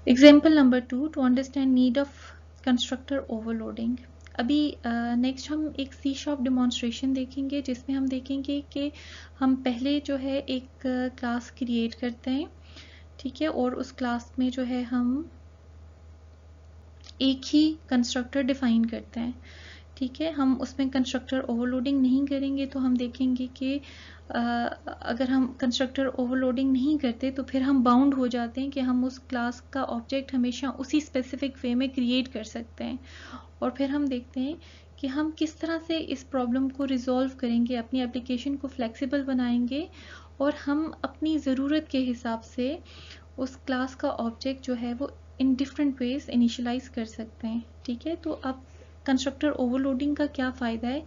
Example number 2, to understand need of constructor overloading. अभी next हम एक सी शॉप डिमॉन्स्ट्रेशन देखेंगे, जिसमें हम देखेंगे कि हम पहले जो है एक क्लास क्रिएट करते हैं, ठीक है, और उस क्लास में जो है हम एक ही कंस्ट्रक्टर डिफाइन करते हैं, ठीक है। हम उसमें कंस्ट्रक्टर ओवरलोडिंग नहीं करेंगे, तो हम देखेंगे कि अगर हम कंस्ट्रक्टर ओवरलोडिंग नहीं करते तो फिर हम बाउंड हो जाते हैं कि हम उस क्लास का ऑब्जेक्ट हमेशा उसी स्पेसिफिक वे में क्रिएट कर सकते हैं। और फिर हम देखते हैं कि हम किस तरह से इस प्रॉब्लम को रिजॉल्व करेंगे, अपनी एप्लीकेशन को फ्लेक्सिबल बनाएंगे और हम अपनी ज़रूरत के हिसाब से उस क्लास का ऑब्जेक्ट जो है वो इन डिफरेंट वेज इनिशियलाइज कर सकते हैं, ठीक है। तो अब कंस्ट्रक्टर ओवरलोडिंग का क्या फ़ायदा है,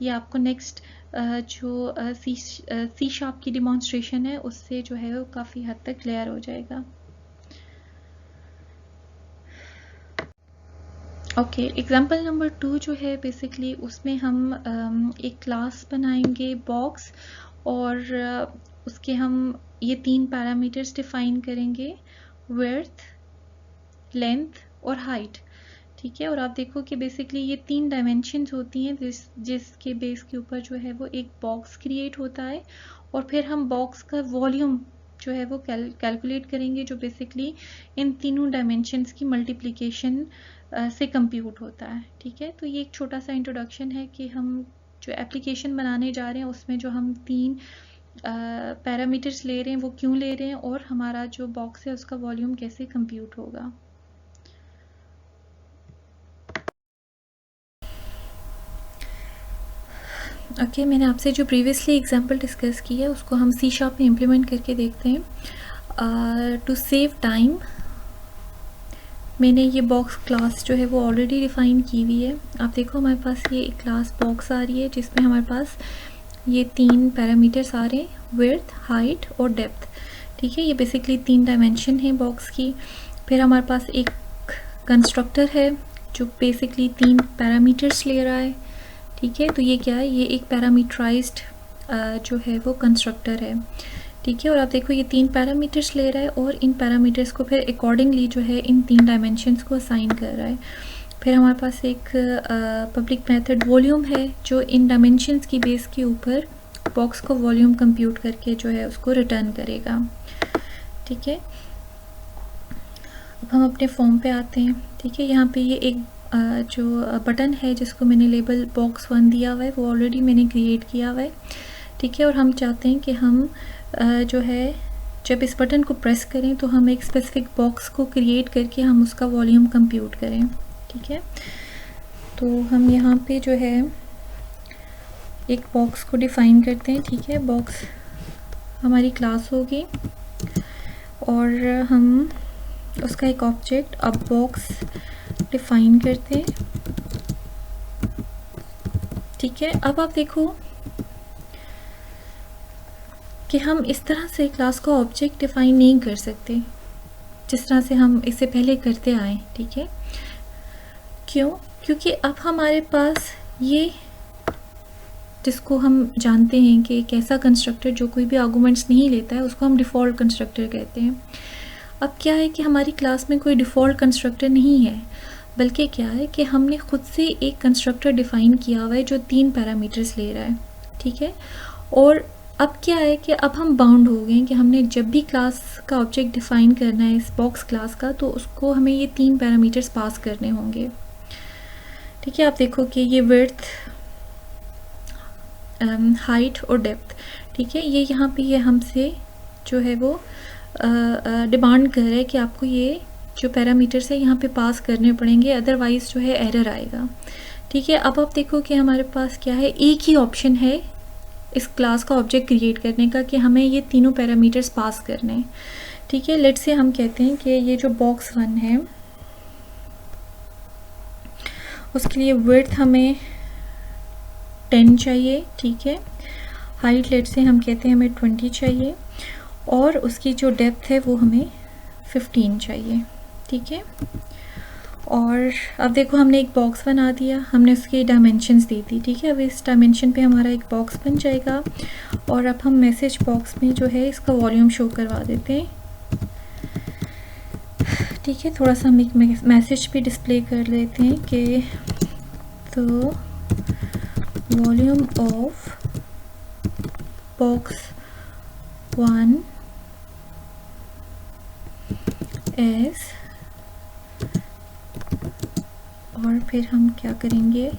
ये आपको नेक्स्ट जो सी शार्प की डिमॉन्स्ट्रेशन है उससे जो है वो काफ़ी हद तक क्लियर हो जाएगा। ओके, एग्जाम्पल नंबर 2 जो है बेसिकली उसमें हम एक क्लास बनाएंगे बॉक्स, और उसके हम ये 3 पैरामीटर्स डिफाइन करेंगे, विड्थ, लेंथ और हाइट, ठीक है। और आप देखो कि बेसिकली ये 3 डायमेंशंस होती हैं जिसके बेस के ऊपर जो है वो एक बॉक्स क्रिएट होता है, और फिर हम बॉक्स का वॉल्यूम जो है वो कैलकुलेट करेंगे, जो बेसिकली इन तीनों डायमेंशंस की मल्टीप्लिकेशन से कंप्यूट होता है, ठीक है। तो ये एक छोटा सा इंट्रोडक्शन है कि हम जो एप्लीकेशन बनाने जा रहे हैं उसमें जो हम 3 पैरामीटर्स ले रहे हैं वो क्यों ले रहे हैं, और हमारा जो बॉक्स है उसका वॉल्यूम कैसे कंप्यूट होगा। ओके, मैंने आपसे जो प्रीवियसली एग्जांपल डिस्कस की है उसको हम सी शार्प में इम्प्लीमेंट करके देखते हैं। टू सेव टाइम मैंने ये बॉक्स क्लास जो है वो ऑलरेडी डिफ़ाइन की हुई है। आप देखो हमारे पास ये एक क्लास बॉक्स आ रही है जिसमें हमारे पास ये 3 पैरामीटर्स आ रहे हैं, विड्थ, हाइट और डेप्थ, ठीक है। ये बेसिकली 3 डायमेंशन है बॉक्स की। फिर हमारे पास एक कंस्ट्रक्टर है जो बेसिकली 3 पैरामीटर्स ले रहा है, ठीक है। तो ये क्या है, ये एक पैरामीटराइज्ड जो है वो कंस्ट्रक्टर है, ठीक है। और आप देखो ये 3 पैरामीटर्स ले रहा है और इन पैरामीटर्स को फिर अकॉर्डिंगली जो है इन 3 डायमेंशंस को असाइन कर रहा है। फिर हमारे पास एक पब्लिक मेथड वॉल्यूम है जो इन डायमेंशंस की बेस के ऊपर बॉक्स को वॉल्यूम कंप्यूट करके जो है उसको रिटर्न करेगा, ठीक है। अब हम अपने फॉर्म पे आते हैं, ठीक है। यहाँ पे ये एक जो बटन है जिसको मैंने लेबल बॉक्स 1 दिया हुआ है वो ऑलरेडी मैंने क्रिएट किया हुआ है, ठीक है। और हम चाहते हैं कि हम जो है जब इस बटन को प्रेस करें तो हम एक स्पेसिफिक बॉक्स को क्रिएट करके हम उसका वॉल्यूम कंप्यूट करें, ठीक है। तो हम यहाँ पे जो है एक बॉक्स को डिफ़ाइन करते हैं, ठीक है। बॉक्स हमारी क्लास होगी और हम उसका एक ऑब्जेक्ट अब बॉक्स डिफ़ाइन करते हैं, ठीक है। अब आप देखो कि हम इस तरह से क्लास का ऑब्जेक्ट डिफ़ाइन नहीं कर सकते जिस तरह से हम इससे पहले करते आए, ठीक है। क्यों? क्योंकि अब हमारे पास ये जिसको हम जानते हैं कि एक ऐसा कंस्ट्रक्टर जो कोई भी आर्गुमेंट्स नहीं लेता है उसको हम डिफ़ॉल्ट कंस्ट्रक्टर कहते हैं। अब क्या है कि हमारी क्लास में कोई डिफ़ॉल्ट कंस्ट्रक्टर नहीं है, बल्कि क्या है कि हमने खुद से एक कंस्ट्रक्टर डिफ़ाइन किया हुआ है जो 3 पैरामीटर्स ले रहा है, ठीक है। और अब क्या है कि अब हम बाउंड हो गए कि हमने जब भी क्लास का ऑब्जेक्ट डिफ़ाइन करना है इस बॉक्स क्लास का तो उसको हमें ये 3 पैरामीटर्स पास करने होंगे, ठीक है। आप देखो कि ये विड्थ, हाइट और डेप्थ, ठीक है, ये यहाँ पे ये हमसे जो है वो डिमांड कर रहा है कि आपको ये जो पैरामीटर्स है यहाँ पे पास करने पड़ेंगे, अदरवाइज़ जो है एरर आएगा, ठीक है। अब आप देखो कि हमारे पास क्या है, एक ही ऑप्शन है इस क्लास का ऑब्जेक्ट क्रिएट करने का कि हमें ये तीनों पैरामीटर्स पास करने हैं, ठीक है। लेट्स से हम कहते हैं कि ये जो बॉक्स 1 है उसके लिए विड्थ हमें 10 चाहिए, ठीक है। हाइट लेट्स से हम कहते हैं हमें 20 चाहिए और उसकी जो डेप्थ है वो हमें 15 चाहिए, ठीक है। और अब देखो हमने एक बॉक्स बना दिया, हमने उसकी डायमेंशंस दे दी, ठीक है। अब इस डायमेंशन पे हमारा एक बॉक्स बन जाएगा और अब हम मैसेज बॉक्स में जो है इसका वॉल्यूम शो करवा देते हैं, ठीक है, थोड़ा सा हम एक मैसेज भी डिस्प्ले कर लेते हैं कि तो वॉल्यूम ऑफ बॉक्स 1 is, और फिर हम क्या करेंगे,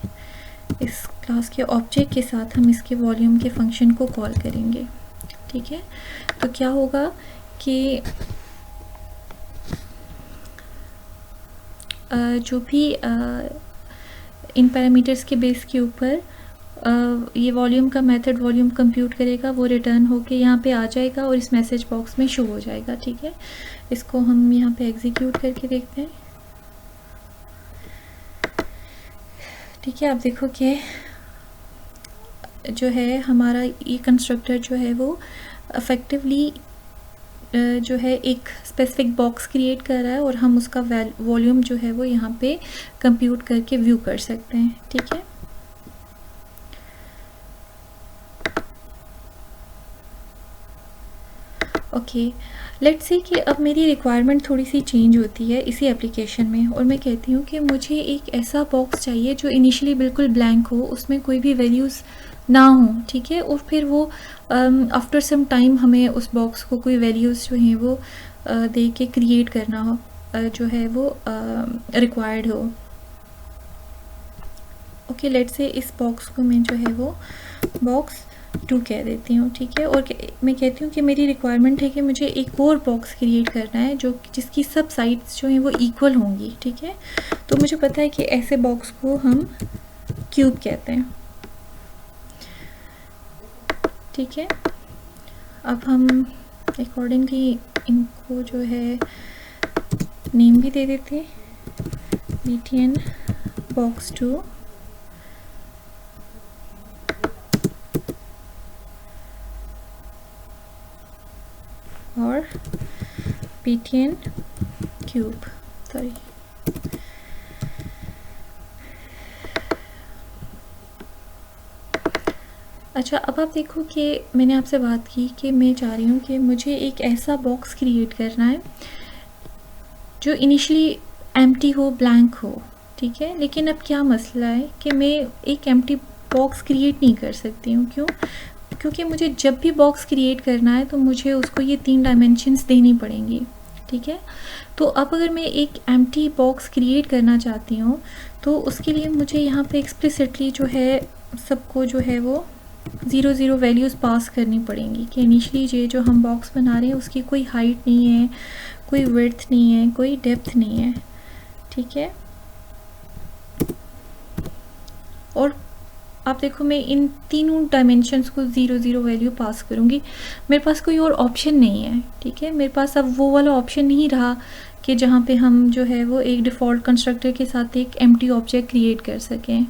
इस क्लास के ऑब्जेक्ट के साथ हम इसके वॉल्यूम के फंक्शन को कॉल करेंगे। ठीक है, तो क्या होगा कि जो भी इन पैरामीटर्स के बेस के ऊपर ये वॉल्यूम का मेथड वॉल्यूम कंप्यूट करेगा, वो रिटर्न होके यहाँ पे आ जाएगा और इस मैसेज बॉक्स में शो हो जाएगा। ठीक है, इसको हम यहाँ पे एग्जीक्यूट करके देखते हैं। ठीक है, आप देखो कि जो है हमारा ये कंस्ट्रक्टर जो है वो इफेक्टिवली जो है एक स्पेसिफिक बॉक्स क्रिएट कर रहा है और हम उसका वॉल्यूम जो है वो यहाँ पे कंप्यूट करके व्यू कर सकते हैं। ठीक है, ओके, लेट्स सी कि अब मेरी रिक्वायरमेंट थोड़ी सी चेंज होती है इसी एप्लीकेशन में, और मैं कहती हूँ कि मुझे एक ऐसा बॉक्स चाहिए जो इनिशियली बिल्कुल ब्लैंक हो, उसमें कोई भी वैल्यूज़ ना हो। ठीक है, और फिर वो आफ्टर सम टाइम हमें उस बॉक्स को कोई वैल्यूज़ जो हैं वो दे के क्रिएट करना हो, जो है वो रिक्वायर्ड हो। ओके, लेट्स से इस बॉक्स को मैं जो है वो बॉक्स 2 कह देती हूँ। ठीक है, और मैं कहती हूँ कि मेरी रिक्वायरमेंट है कि मुझे एक और बॉक्स क्रिएट करना है जो जिसकी सब साइड्स जो हैं वो इक्वल होंगी। ठीक है, तो मुझे पता है कि ऐसे बॉक्स को हम क्यूब कहते हैं। ठीक है, अब हम अकॉर्डिंगली इनको जो है नेम भी दे देते हैं, BTN बॉक्स 2 और BTN क्यूब, सॉरी। अच्छा, अब आप देखो कि मैंने आपसे बात की कि मैं चाह रही हूँ कि मुझे एक ऐसा बॉक्स क्रिएट करना है जो इनिशियली एम्प्टी हो, ब्लैंक हो। ठीक है, लेकिन अब क्या मसला है कि मैं एक एम्प्टी बॉक्स क्रिएट नहीं कर सकती हूँ। क्यों? क्योंकि मुझे जब भी बॉक्स क्रिएट करना है तो मुझे उसको ये 3 डायमेंशंस देनी पड़ेंगी। ठीक है, तो अब अगर मैं एक एम्प्टी बॉक्स क्रिएट करना चाहती हूँ तो उसके लिए मुझे यहाँ पे एक्सप्लिसिटली जो है सबको जो है वो 0 0 वैल्यूज़ पास करनी पड़ेंगी कि इनिशियली ये जो हम बॉक्स बना रहे हैं उसकी कोई हाइट नहीं है, कोई विड्थ नहीं है, कोई डेप्थ नहीं है। ठीक है, और आप देखो मैं इन तीनों डायमेंशंस को 0 0 वैल्यू पास करूँगी। मेरे पास कोई और ऑप्शन नहीं है। ठीक है, मेरे पास अब वो वाला ऑप्शन नहीं रहा कि जहाँ पे हम जो है वो एक डिफ़ॉल्ट कंस्ट्रक्टर के साथ एक एम्प्टी ऑब्जेक्ट क्रिएट कर सकें,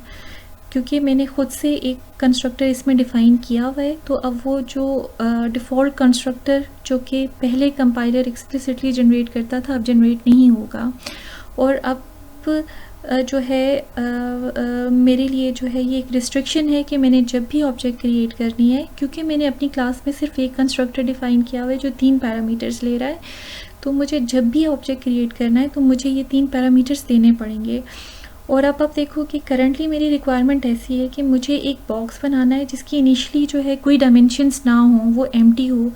क्योंकि मैंने ख़ुद से एक कंस्ट्रक्टर इसमें डिफ़ाइन किया हुआ है। तो अब वो जो डिफ़ॉल्ट कंस्ट्रक्टर जो कि पहले कंपाइलर एक्सप्लिसिटली जनरेट करता था अब जनरेट नहीं होगा। और अब जो है मेरे लिए जो है ये एक रिस्ट्रिक्शन है कि मैंने जब भी ऑब्जेक्ट क्रिएट करनी है, क्योंकि मैंने अपनी क्लास में सिर्फ एक कंस्ट्रक्टर डिफ़ाइन किया हुआ है जो 3 पैरामीटर्स ले रहा है, तो मुझे जब भी ऑब्जेक्ट क्रिएट करना है तो मुझे ये 3 पैरामीटर्स देने पड़ेंगे। और अब आप देखो कि करंटली मेरी रिक्वायरमेंट ऐसी है कि मुझे एक बॉक्स बनाना है जिसकी इनिशियली जो है कोई डायमेंशंस ना हो, वो एम्प्टी हो,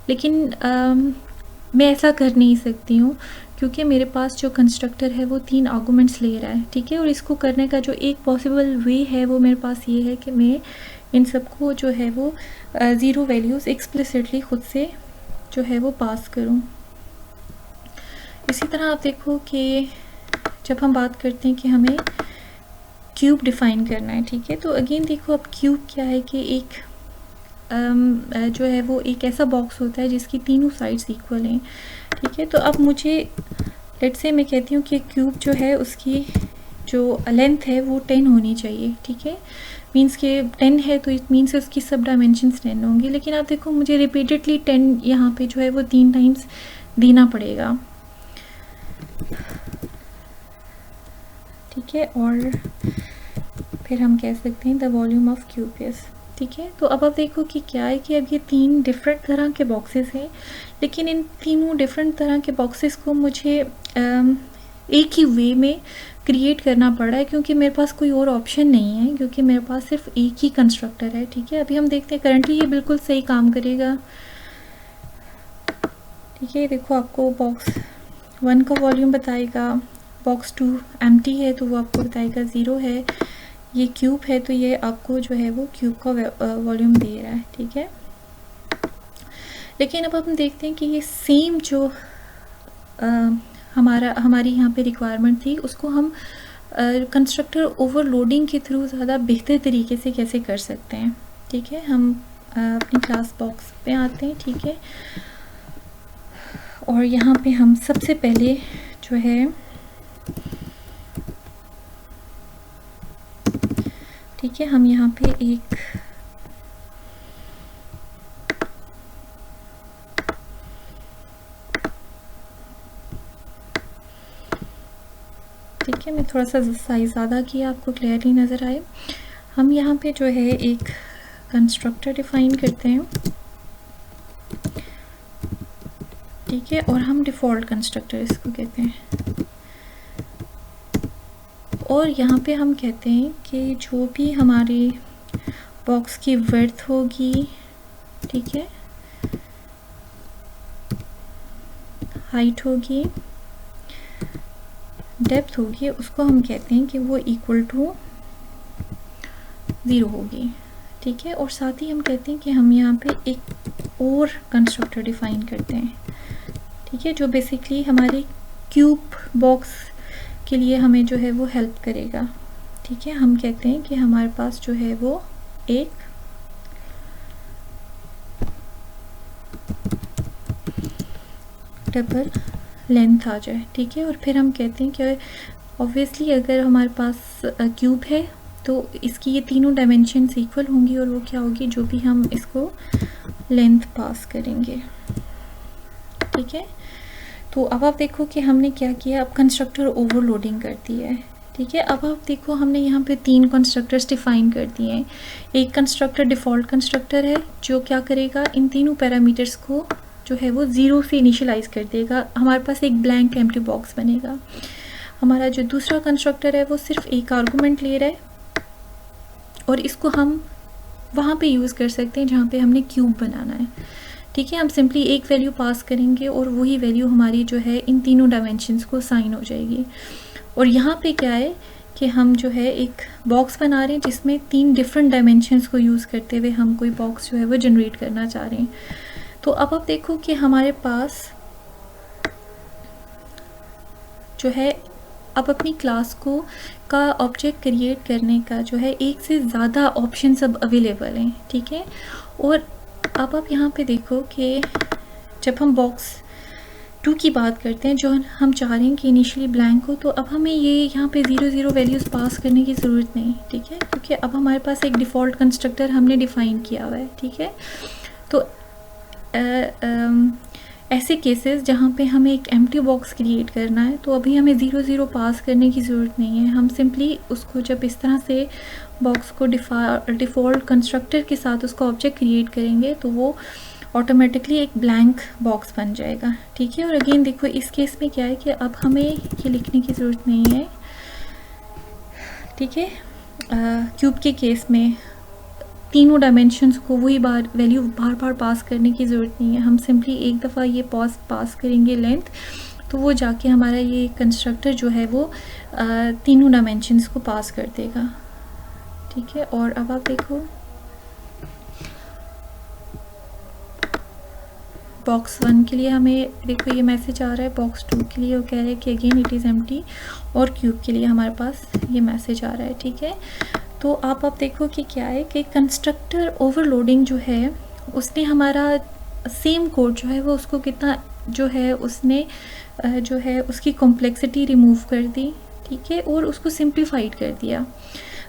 लेकिन मैं ऐसा कर नहीं सकती हूँ क्योंकि मेरे पास जो कंस्ट्रक्टर है वो 3 आर्गुमेंट्स ले रहा है। ठीक है, और इसको करने का जो एक पॉसिबल वे है वो मेरे पास ये है कि मैं इन सबको जो है वो 0 वैल्यूज़ एक्सप्लिसिटली ख़ुद से जो है वो पास करूँ। इसी तरह आप देखो कि जब हम बात करते हैं कि हमें क्यूब डिफ़ाइन करना है। ठीक है, तो अगेन देखो अब क्यूब क्या है कि एक जो है वो एक ऐसा बॉक्स होता है जिसकी तीनों साइड्स इक्वल हैं। ठीक है, तो अब मुझे लेट्स से मैं कहती हूँ कि क्यूब जो है उसकी जो लेंथ है वो 10 होनी चाहिए। ठीक है, मीन्स के 10 है तो इट मीन्स उसकी सब डायमेंशंस 10 होंगी। लेकिन आप देखो मुझे रिपीटेडली 10 यहाँ पे जो है वो 3 टाइम्स देना पड़ेगा। ठीक है, और फिर हम कह सकते हैं the volume of cube is ठीक है। तो अब आप देखो कि क्या है कि अब ये 3 डिफरेंट तरह के बॉक्सेस हैं, लेकिन इन तीनों डिफरेंट तरह के बॉक्सेस को मुझे एक ही वे में क्रिएट करना पड़ा है, क्योंकि मेरे पास कोई और ऑप्शन नहीं है, क्योंकि मेरे पास सिर्फ एक ही कंस्ट्रक्टर है। ठीक है, अभी हम देखते हैं करंटली ये बिल्कुल सही काम करेगा। ठीक है, देखो आपको बॉक्स 1 का वॉल्यूम बताएगा, बॉक्स 2 एम्प्टी है तो वो आपको बताएगा 0 है, ये क्यूब है तो ये आपको जो है वो क्यूब का वॉल्यूम दे रहा है। ठीक है, लेकिन अब हम देखते हैं कि ये सेम जो हमारी यहाँ पे रिक्वायरमेंट थी उसको हम कंस्ट्रक्टर ओवरलोडिंग के थ्रू ज़्यादा बेहतर तरीके से कैसे कर सकते हैं। ठीक है, हम अपनी क्लास बॉक्स पे आते हैं। ठीक है, और यहाँ पे हम सबसे पहले जो है, ठीक है, हम यहाँ पे एक ठीक है, मैं थोड़ा सा साइज़ ज़्यादा किया आपको क्लियरली नज़र आए। हम यहाँ पे जो है एक कंस्ट्रक्टर डिफ़ाइन करते हैं। ठीक है, और हम डिफ़ॉल्ट कंस्ट्रक्टर इसको कहते हैं, और यहाँ पे हम कहते हैं कि जो भी हमारी बॉक्स की विड्थ होगी, ठीक है, हाइट होगी, डेप्थ होगी, उसको हम कहते हैं कि वो इक्वल टू 0 होगी। ठीक है, और साथ ही हम कहते हैं कि हम यहाँ पे एक और कंस्ट्रक्टर डिफ़ाइन करते हैं। ठीक है, जो बेसिकली हमारे क्यूब बॉक्स के लिए हमें जो है वो हेल्प करेगा। ठीक है, हम कहते हैं कि हमारे पास जो है वो एक डबल लेंथ आ जाए। ठीक है, और फिर हम कहते हैं कि ऑब्वियसली अगर हमारे पास क्यूब है तो इसकी ये तीनों डायमेंशंस इक्वल होंगी, और वो क्या होगी, जो भी हम इसको लेंथ पास करेंगे। ठीक है, तो अब आप देखो कि हमने क्या किया, अब कंस्ट्रक्टर ओवरलोडिंग कर दी है। ठीक है, अब आप देखो हमने यहाँ पे 3 कंस्ट्रक्टर्स डिफ़ाइन कर दिए हैं। एक कंस्ट्रक्टर डिफ़ॉल्ट कंस्ट्रक्टर है जो क्या करेगा, इन तीनों पैरामीटर्स को जो है वो 0 से इनिशियलाइज़ कर देगा, हमारे पास एक ब्लैंक एम्प्टी बॉक्स बनेगा। हमारा जो दूसरा कंस्ट्रक्टर है वो सिर्फ एक आर्गूमेंट ले रहा है, और इसको हम वहाँ पे यूज़ कर सकते हैं जहाँ पे हमने क्यूब बनाना है। ठीक है, हम सिंपली एक वैल्यू पास करेंगे और वही वैल्यू हमारी जो है इन तीनों डायमेंशंस को साइन हो जाएगी। और यहाँ पे क्या है कि हम जो है एक बॉक्स बना रहे हैं जिसमें 3 डिफरेंट डायमेंशंस को यूज़ करते हुए हम कोई बॉक्स जो है वो जनरेट करना चाह रहे हैं। तो अब आप देखो कि हमारे पास जो है अब अपनी क्लास को का ऑब्जेक्ट क्रिएट करने का जो है एक से ज़्यादा ऑप्शन सब अवेलेबल हैं। ठीक है, और अब आप यहाँ पे देखो कि जब हम बॉक्स 2 की बात करते हैं जो हम चाह रहे हैं कि इनिशियली ब्लैंक हो, तो अब हमें ये यहाँ पे 0 0 वैल्यूज़ पास करने की ज़रूरत नहीं। ठीक है, क्योंकि अब हमारे पास एक डिफ़ॉल्ट कंस्ट्रक्टर हमने डिफ़ाइन किया हुआ है। ठीक है, तो ऐसे केसेस जहाँ पे हमें एक एम्प्टी बॉक्स क्रिएट करना है तो अभी हमें 0 0 पास करने की ज़रूरत नहीं है। हम सिंपली उसको जब इस तरह से बॉक्स को डिफ़ॉल्ट कंस्ट्रक्टर के साथ उसका ऑब्जेक्ट क्रिएट करेंगे तो वो ऑटोमेटिकली एक ब्लैंक बॉक्स बन जाएगा। ठीक है, और अगेन देखो इस केस में क्या है कि अब हमें ये लिखने की ज़रूरत नहीं है। ठीक है, क्यूब के केस में तीनों डायमेंशंस को वही वैल्यू बार बार पास करने की ज़रूरत नहीं है। हम सिंपली एक दफ़ा ये पास करेंगे लेंथ, तो वो जाके हमारा ये कंस्ट्रक्टर जो है वो तीनों डायमेंशंस को पास कर देगा। ठीक है, और अब आप देखो बॉक्स 1 के लिए हमें देखो ये मैसेज आ रहा है, बॉक्स 2 के लिए वो कह रहे हैं कि अगेन इट इज़ एम्प्टी, और क्यूब के लिए हमारे पास ये मैसेज आ रहा है। ठीक है, तो आप देखो कि क्या है कि कंस्ट्रक्टर ओवरलोडिंग जो है उसने हमारा सेम कोड जो है वो उसको कितना जो है उसने जो है उसकी कॉम्प्लेक्सिटी रिमूव कर दी। ठीक है, और उसको सिंप्लीफाइड कर दिया।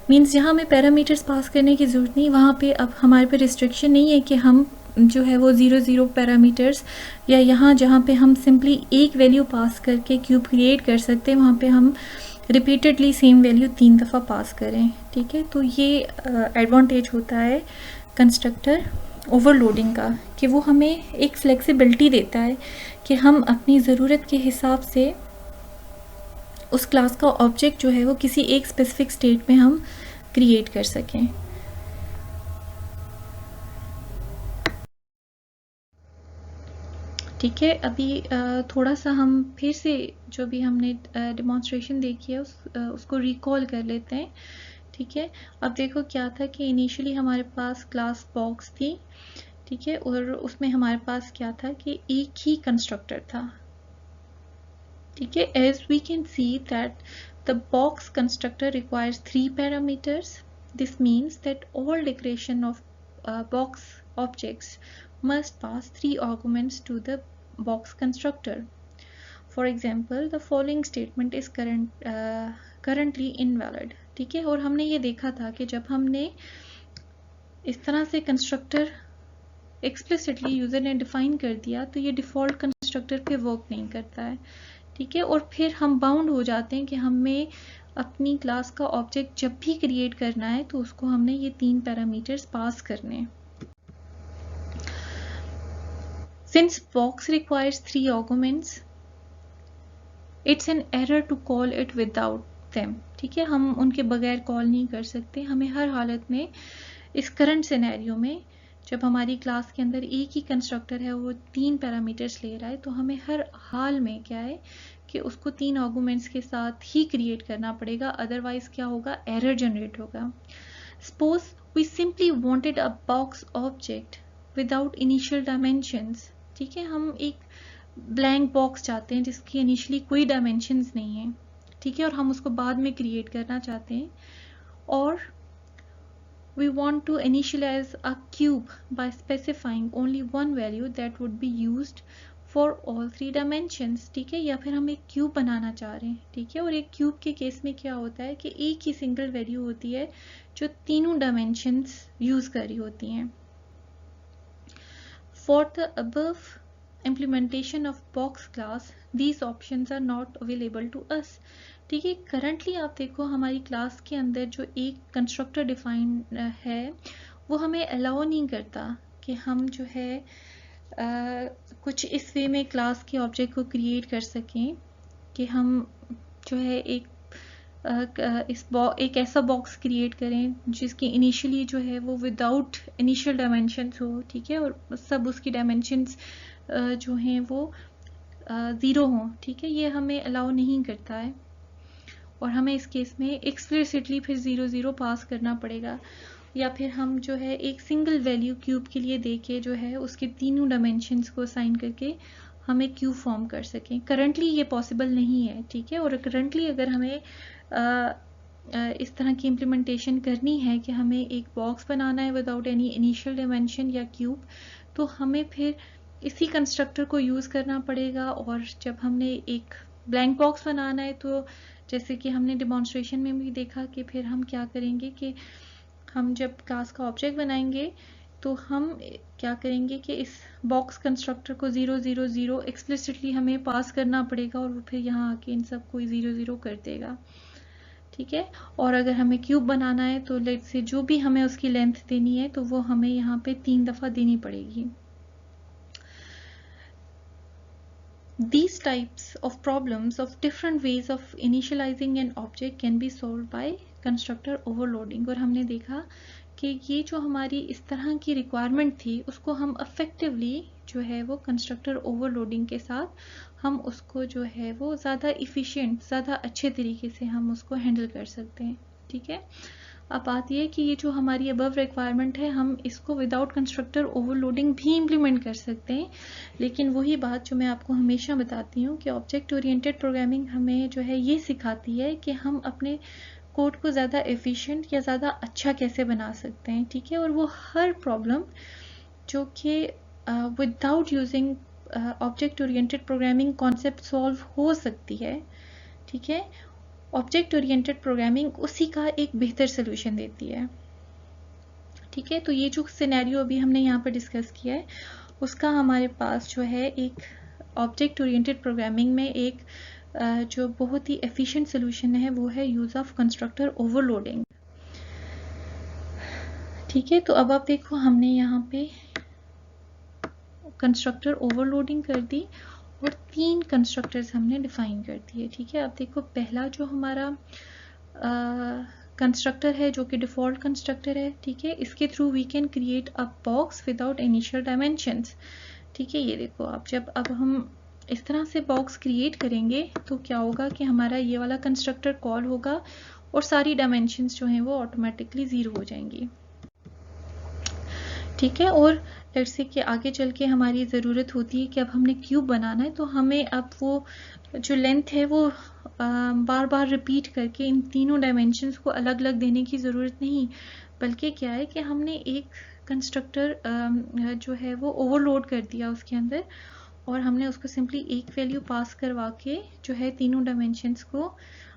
मींस जहाँ हमें पैरामीटर्स पास करने की ज़रूरत नहीं, वहाँ पे अब हमारे पे रिस्ट्रिक्शन नहीं है कि हम जो है वो 0 0 पैरामीटर्स, या यहाँ जहाँ पे हम सिंपली एक वैल्यू पास करके क्यूब क्रिएट कर सकते हैं वहाँ पे हम रिपीटेडली सेम वैल्यू 3 दफ़ा पास करें। ठीक है, तो ये एडवांटेज होता है कंस्ट्रक्टर ओवरलोडिंग का, कि वो हमें एक फ्लेक्सिबिलिटी देता है कि हम अपनी ज़रूरत के हिसाब से उस क्लास का ऑब्जेक्ट जो है वो किसी एक स्पेसिफिक स्टेट में हम क्रिएट कर सकें। ठीक है, अभी थोड़ा सा हम फिर से जो भी हमने डेमोन्स्ट्रेशन देखी है उसको रिकॉल कर लेते हैं। ठीक है, अब देखो क्या था कि इनिशियली हमारे पास क्लास बॉक्स थी। ठीक है, और उसमें हमारे पास क्या था कि एक ही कंस्ट्रक्टर था। ठीक है, as we can see that the box constructor requires 3 parameters. This means that all declaration of box objects must pass 3 arguments to the box constructor. For example, the following statement is currently invalid. ठीक है, और हमने ये देखा था कि जब हमने इस तरह से कंस्ट्रक्टर एक्सप्लिसिटली यूजर ने डिफाइन कर दिया तो ये डिफॉल्ट कंस्ट्रक्टर पे वर्क नहीं करता है। ठीक है, और फिर हम बाउंड हो जाते हैं कि हमें अपनी क्लास का ऑब्जेक्ट जब भी क्रिएट करना है तो उसको हमने ये 3 पैरामीटर्स पास करने हैं। Since box requires 3 arguments, it's an error to call it without them. ठीक है, हम उनके बगैर कॉल नहीं कर सकते। हमें हर हालत में इस करंट सिनेरियो में जब हमारी क्लास के अंदर एक ही कंस्ट्रक्टर है, वो 3 पैरामीटर्स ले रहा है, तो हमें हर हाल में क्या है कि उसको 3 आर्गुमेंट्स के साथ ही क्रिएट करना पड़ेगा, अदरवाइज क्या होगा, एरर जनरेट होगा। Suppose we simply wanted a box object without initial dimensions. ठीक है, हम एक ब्लैंक बॉक्स चाहते हैं जिसकी इनिशियली कोई डायमेंशंस नहीं है। ठीक है, और हम उसको बाद में क्रिएट करना चाहते हैं। और we want to initialize a cube by specifying only one value that would be used for all 3 dimensions. ठीक है, या फिर हम एक क्यूब बनाना चाह रहे हैं। ठीक है, और एक क्यूब के केस में क्या होता है कि एक ही सिंगल वैल्यू होती है जो तीनों डायमेंशंस यूज करी होती हैं। For the above implementation of box class, these options are not available to us. ठीक है, करंटली आप देखो हमारी क्लास के अंदर जो एक कंस्ट्रक्टर डिफाइन है वो हमें अलाउ नहीं करता कि हम जो है कुछ इस वे में क्लास के ऑब्जेक्ट को क्रिएट कर सकें कि हम जो है एक ऐसा बॉक्स क्रिएट करें जिसकी इनिशियली जो है वो विदाउट इनिशियल डायमेंशंस हो। ठीक है, और सब उसकी डायमेंशंस जो हैं वो 0 हों। ठीक है, ये हमें अलाउ नहीं करता है और हमें इस केस में एक्सप्लिसिटली फिर 0 0 पास करना पड़ेगा, या फिर हम जो है एक सिंगल वैल्यू क्यूब के लिए देके जो है उसके तीनों डायमेंशंस को असाइन करके हमें क्यूब फॉर्म कर सकें। करंटली ये पॉसिबल नहीं है। ठीक है, और करंटली अगर हमें इस तरह की इम्प्लीमेंटेशन करनी है कि हमें एक बॉक्स बनाना है विदाउट एनी इनिशियल डायमेंशन या क्यूब, तो हमें फिर इसी कंस्ट्रक्टर को यूज़ करना पड़ेगा। और जब हमने एक ब्लैंक बॉक्स बनाना है तो जैसे कि हमने डिमॉन्स्ट्रेशन में भी देखा कि फिर हम क्या करेंगे कि हम जब क्लास का ऑब्जेक्ट बनाएंगे तो हम क्या करेंगे कि इस बॉक्स कंस्ट्रक्टर को 0 0 0 एक्सप्लिसिटली हमें पास करना पड़ेगा और वो फिर यहाँ आके इन सब को 0 0 कर देगा। ठीक है, और अगर हमें क्यूब बनाना है तो लेट से जो भी हमें उसकी लेंथ देनी है तो वो हमें यहाँ पे 3 दफ़ा देनी पड़ेगी। These types of problems of different ways of initializing an object can be solved by constructor overloading। और हमने देखा कि ये जो हमारी इस तरह की रिक्वायरमेंट थी उसको हम अफेक्टिवली जो है वो कंस्ट्रक्टर ओवरलोडिंग के साथ हम उसको जो है वो ज़्यादा इफ़िशिएंट, ज़्यादा अच्छे तरीके से हम उसको हैंडल कर सकते हैं। ठीक है, अब बात यह है कि ये जो हमारी अबव रिक्वायरमेंट है हम इसको विदाउट कंस्ट्रक्टर ओवरलोडिंग भी इम्प्लीमेंट कर सकते हैं, लेकिन वही बात जो मैं आपको हमेशा बताती हूँ कि ऑब्जेक्ट ओरिएंटेड प्रोग्रामिंग हमें जो है ये सिखाती है कि हम अपने कोड को ज़्यादा एफिशिएंट या ज़्यादा अच्छा कैसे बना सकते हैं। ठीक है, और वो हर प्रॉब्लम जो कि without using object oriented programming concept solve हो सकती है। ठीक है, ऑब्जेक्ट ओरिएंटेड प्रोग्रामिंग उसी का एक बेहतर सोल्यूशन देती है। ठीक है, तो ये जो सिनेरियो अभी हमने यहाँ पर डिस्कस किया है उसका हमारे पास जो है एक ऑब्जेक्ट ओरिएंटेड प्रोग्रामिंग में एक जो बहुत ही एफिशिएंट सोल्यूशन है वो है यूज ऑफ कंस्ट्रक्टर ओवरलोडिंग। ठीक है, तो अब आप देखो हमने यहाँ पे कंस्ट्रक्टर ओवरलोडिंग कर दी और 3 कंस्ट्रक्टर्स हमने डिफाइन कर दिए। ठीक है, अब देखो पहला जो हमारा कंस्ट्रक्टर है जो कि डिफ़ॉल्ट कंस्ट्रक्टर है, ठीक है, इसके through we can create a box without initial dimensions. ठीक है, ये देखो आप जब अब हम इस तरह से बॉक्स क्रिएट करेंगे तो क्या होगा कि हमारा ये वाला कंस्ट्रक्टर कॉल होगा और सारी डायमेंशंस जो हैं वो ऑटोमेटिकली 0 हो जाएंगी। ठीक है, और लेट्स से कि आगे चल के हमारी ज़रूरत होती है कि अब हमने क्यूब बनाना है, तो हमें अब वो जो लेंथ है वो बार बार रिपीट करके इन तीनों डायमेंशंस को अलग अलग देने की ज़रूरत नहीं, बल्कि क्या है कि हमने एक कंस्ट्रक्टर जो है वो ओवरलोड कर दिया उसके अंदर और हमने उसको सिंपली एक वैल्यू पास करवा के जो है तीनों डायमेंशंस को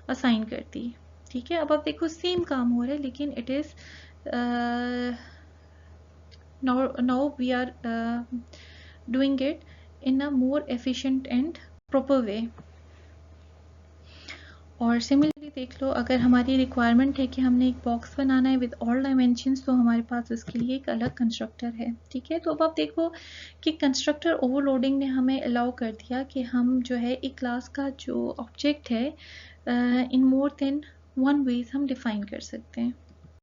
असाइन कर दी। ठीक है, अब आप देखो सेम काम हो रहा है लेकिन it is now we are doing it in a more efficient and proper way। और सिमिलरली देख लो अगर हमारी रिक्वायरमेंट है कि हमने एक बॉक्स बनाना है विद ऑल डायमेंशंस तो हमारे पास उसके लिए एक अलग कंस्ट्रक्टर है। ठीक है, तो अब आप देखो कि कंस्ट्रक्टर ओवरलोडिंग ने हमें अलाउ कर दिया कि हम जो है एक क्लास का जो ऑब्जेक्ट है इन मोर देन वन वेज हम डिफाइन कर सकते हैं।